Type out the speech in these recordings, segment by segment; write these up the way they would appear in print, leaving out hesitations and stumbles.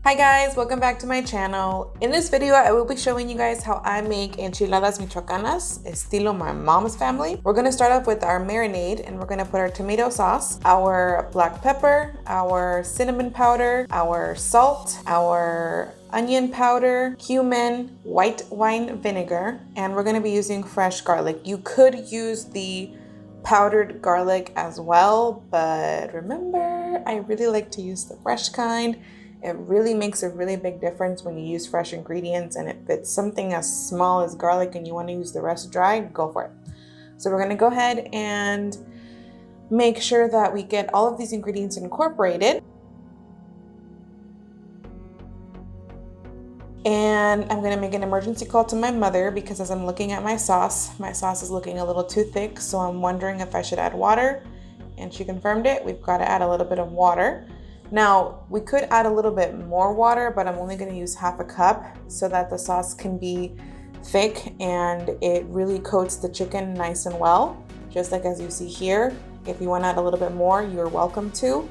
Hi guys, welcome back to my channel. In this video, I will be showing you guys how I make enchiladas michoacanas, estilo my mom's family. We're gonna start off with our marinade and we're gonna put our tomato sauce, our black pepper, our cinnamon powder, our salt, our onion powder, cumin, white wine vinegar, and we're gonna be using fresh garlic. You could use the powdered garlic as well, but remember, I really like to use the fresh kind. It really makes a really big difference when you use fresh ingredients, and if it's something as small as garlic and you want to use the rest dry, go for it. So we're going to go ahead and make sure that we get all of these ingredients incorporated. And I'm going to make an emergency call to my mother because as I'm looking at my sauce is looking a little too thick, so I'm wondering if I should add water, and she confirmed it. We've got to add a little bit of water. Now, we could add a little bit more water, but I'm only going to use half a cup so that the sauce can be thick and it really coats the chicken nice and well, just like as you see here. If you want to add a little bit more, you're welcome to,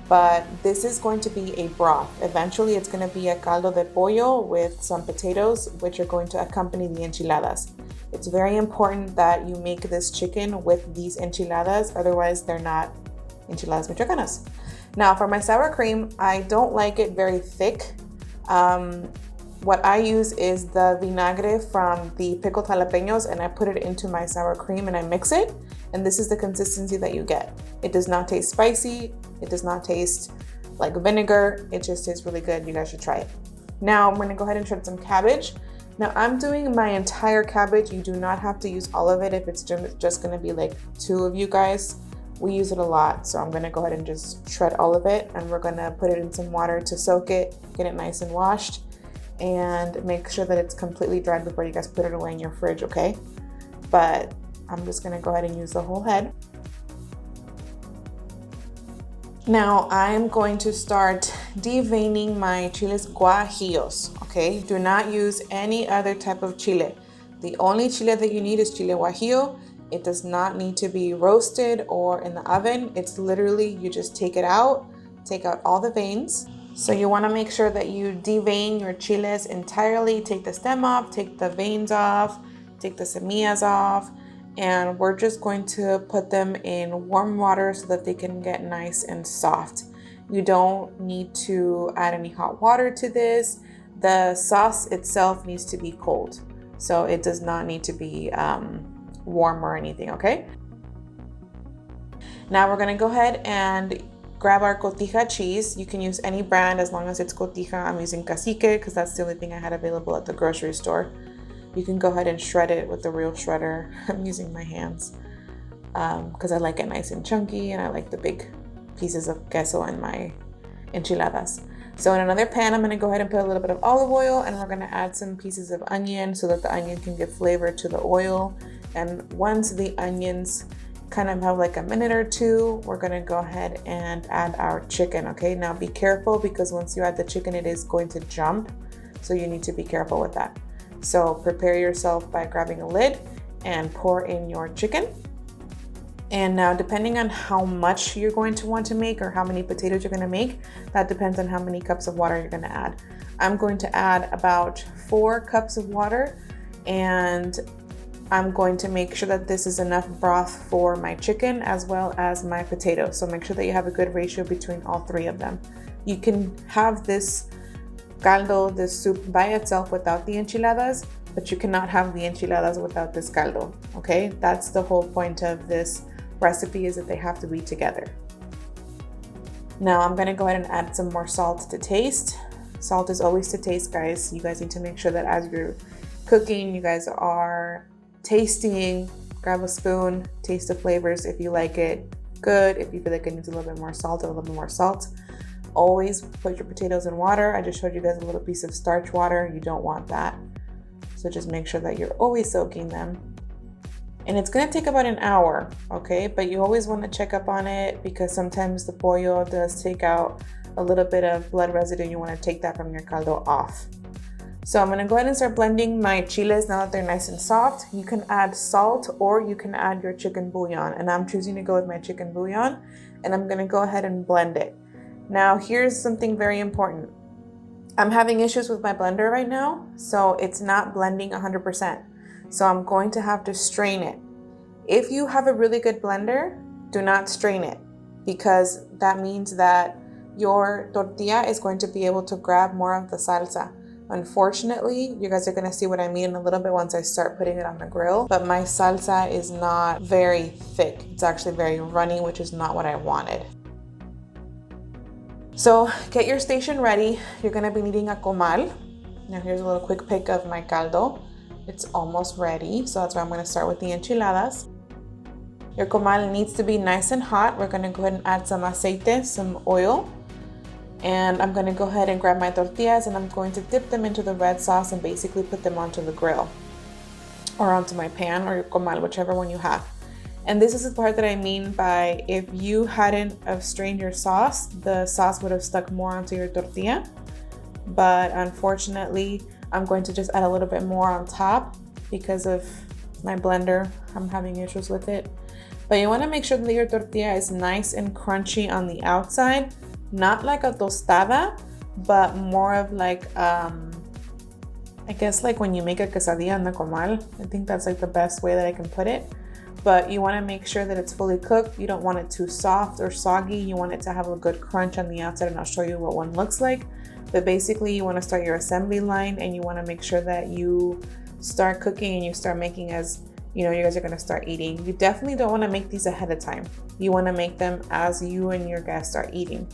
but this is going to be a broth. Eventually, it's going to be a caldo de pollo with some potatoes, which are going to accompany the enchiladas. It's very important that you make this chicken with these enchiladas, otherwise they're not enchiladas michoacanas. Now for my sour cream, I don't like it very thick. What I use is the vinagre from the pickled jalapenos, and I put it into my sour cream and I mix it. And this is the consistency that you get. It does not taste spicy. It does not taste like vinegar. It just tastes really good. You guys should try it. Now I'm gonna go ahead and shred some cabbage. Now I'm doing my entire cabbage. You do not have to use all of it if it's just gonna be like 2 of you guys. We use it a lot, so I'm gonna go ahead and just shred all of it, and we're gonna put it in some water to soak it, get it nice and washed, and make sure that it's completely dried before you guys put it away in your fridge, okay? But I'm just gonna go ahead and use the whole head. Now I'm going to start deveining my chiles guajillos, okay? Do not use any other type of chile. The only chile that you need is chile guajillo. It does not need to be roasted or in the oven. It's literally, you just take it out, take out all the veins. So you wanna make sure that you devein your chiles entirely. Take the stem off, take the veins off, take the semillas off, and we're just going to put them in warm water so that they can get nice and soft. You don't need to add any hot water to this. The sauce itself needs to be cold. So it does not need to be warm or anything, okay? Now we're gonna go ahead and grab our cotija cheese. You can use any brand as long as it's cotija. I'm using cacique because that's the only thing I had available at the grocery store. You can go ahead and shred it with the real shredder. I'm using my hands because I like it nice and chunky, and I like the big pieces of queso in my enchiladas. So in another pan, I'm gonna go ahead and put a little bit of olive oil, and we're gonna add some pieces of onion so that the onion can give flavor to the oil. And once the onions kind of have like a minute or two, we're gonna go ahead and add our chicken, okay? Now be careful because once you add the chicken, it is going to jump. So you need to be careful with that. So prepare yourself by grabbing a lid and pour in your chicken. And now depending on how much you're going to want to make or how many potatoes you're gonna make, that depends on how many cups of water you're gonna add. I'm going to add about 4 cups of water, and I'm going to make sure that this is enough broth for my chicken as well as my potatoes. So make sure that you have a good ratio between all 3 of them. You can have this caldo, this soup by itself without the enchiladas, but you cannot have the enchiladas without this caldo, okay? That's the whole point of this recipe, is that they have to be together. Now I'm gonna go ahead and add some more salt to taste. Salt is always to taste, guys. You guys need to make sure that as you're cooking, you guys are tasting, grab a spoon, taste the flavors. If you like it, good. If you feel like it needs a little bit more salt, a little bit more salt. Always put your potatoes in water. I just showed you guys a little piece of starch water. You don't want that. So just make sure that you're always soaking them. And it's gonna take about an hour, okay? But you always wanna check up on it because sometimes the pollo does take out a little bit of blood residue. You wanna take that from your caldo off. So I'm gonna go ahead and start blending my chiles now that they're nice and soft. You can add salt or you can add your chicken bouillon, and I'm choosing to go with my chicken bouillon, and I'm gonna go ahead and blend it. Now here's something very important. I'm having issues with my blender right now, so it's not blending 100%. So I'm going to have to strain it. If you have a really good blender, do not strain it, because that means that your tortilla is going to be able to grab more of the salsa. Unfortunately, you guys are going to see what I mean in a little bit once I start putting it on the grill, but my salsa is not very thick. It's actually very runny, which is not what I wanted. So get your station ready. You're going to be needing a comal. Now here's a little quick pic of my caldo. It's almost ready, so that's why I'm going to start with the enchiladas. Your comal needs to be nice and hot. We're going to go ahead and add some aceite, some oil. And I'm going to go ahead and grab my tortillas and I'm going to dip them into the red sauce and basically put them onto the grill or onto my pan or your comal, whichever one you have. And this is the part that I mean by if you hadn't have strained your sauce, the sauce would have stuck more onto your tortilla. But unfortunately, I'm going to just add a little bit more on top because of my blender. I'm having issues with it. But you want to make sure that your tortilla is nice and crunchy on the outside, not like a tostada, but more of like, I guess like when you make a quesadilla on the comal. I think that's like the best way that I can put it. But you want to make sure that it's fully cooked. You don't want it too soft or soggy. You want it to have a good crunch on the outside, and I'll show you what one looks like. But basically, you want to start your assembly line and you want to make sure that you start cooking and you start making as you know you guys are going to start eating. You definitely don't want to make these ahead of time. You want to make them as you and your guests are eating.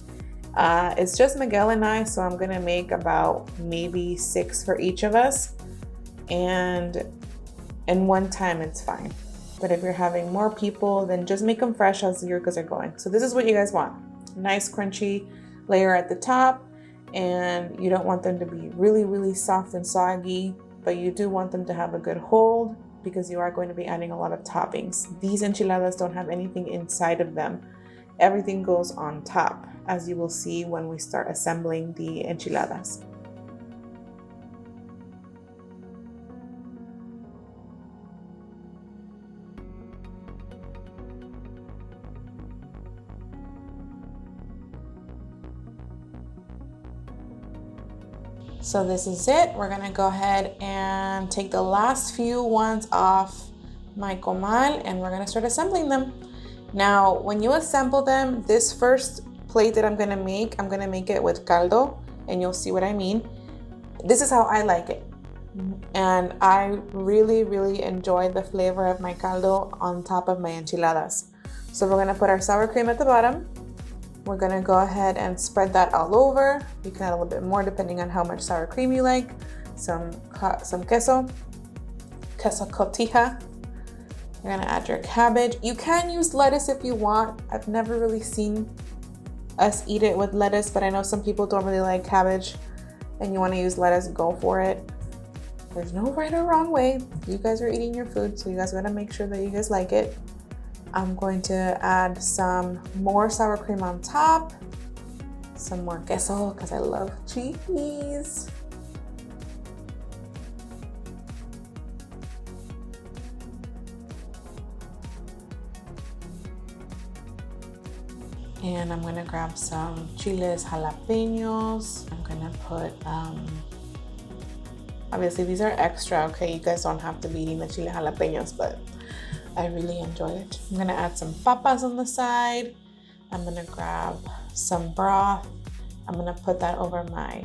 It's just Miguel and I, so I'm going to make about maybe 6 for each of us. And in one time, it's fine. But if you're having more people, then just make them fresh as your guys are going. So this is what you guys want. Nice crunchy layer at the top. And you don't want them to be really, really soft and soggy, but you do want them to have a good hold because you are going to be adding a lot of toppings. These enchiladas don't have anything inside of them. Everything goes on top, as you will see when we start assembling the enchiladas. So this is it. We're gonna go ahead and take the last few ones off my comal and we're gonna start assembling them. Now, when you assemble them, this first plate that I'm gonna make it with caldo, and you'll see what I mean. This is how I like it. And I really, really enjoy the flavor of my caldo on top of my enchiladas. So we're gonna put our sour cream at the bottom. We're gonna go ahead and spread that all over. You can add a little bit more depending on how much sour cream you like. Some queso cotija. You're gonna add your cabbage. You can use lettuce if you want. I've never really seen us eat it with lettuce, but I know some people don't really like cabbage and you wanna use lettuce, go for it. There's no right or wrong way. You guys are eating your food, so you guys gotta make sure that you guys like it. I'm going to add some more sour cream on top, some more queso because I love cheese. And I'm gonna grab some chiles jalapenos. I'm gonna put, obviously these are extra, okay? You guys don't have to be eating the chile jalapenos, but I really enjoy it. I'm gonna add some papas on the side. I'm gonna grab some broth. I'm gonna put that over my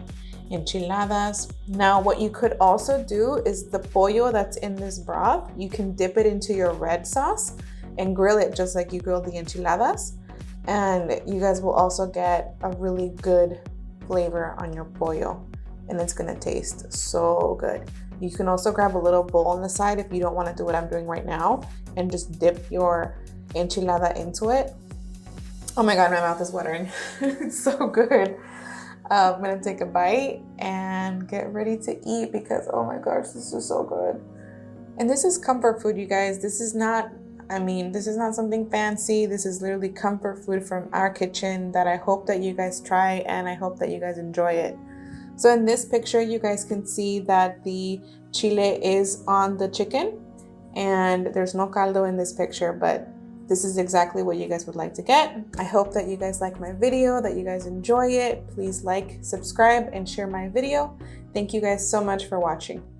enchiladas. Now, what you could also do is the pollo that's in this broth, you can dip it into your red sauce and grill it just like you grilled the enchiladas. And you guys will also get a really good flavor on your pollo, and it's gonna taste so good. You can also grab a little bowl on the side if you don't want to do what I'm doing right now and just dip your enchilada into it. Oh my God, my mouth is watering. It's so good. I'm gonna take a bite and get ready to eat because, oh my gosh, this is so good. And this is comfort food, you guys. This is not something fancy. This is literally comfort food from our kitchen that I hope that you guys try and I hope that you guys enjoy it. So in this picture, you guys can see that the chile is on the chicken and there's no caldo in this picture, but this is exactly what you guys would like to get. I hope that you guys like my video, that you guys enjoy it. Please like, subscribe, and share my video. Thank you guys so much for watching.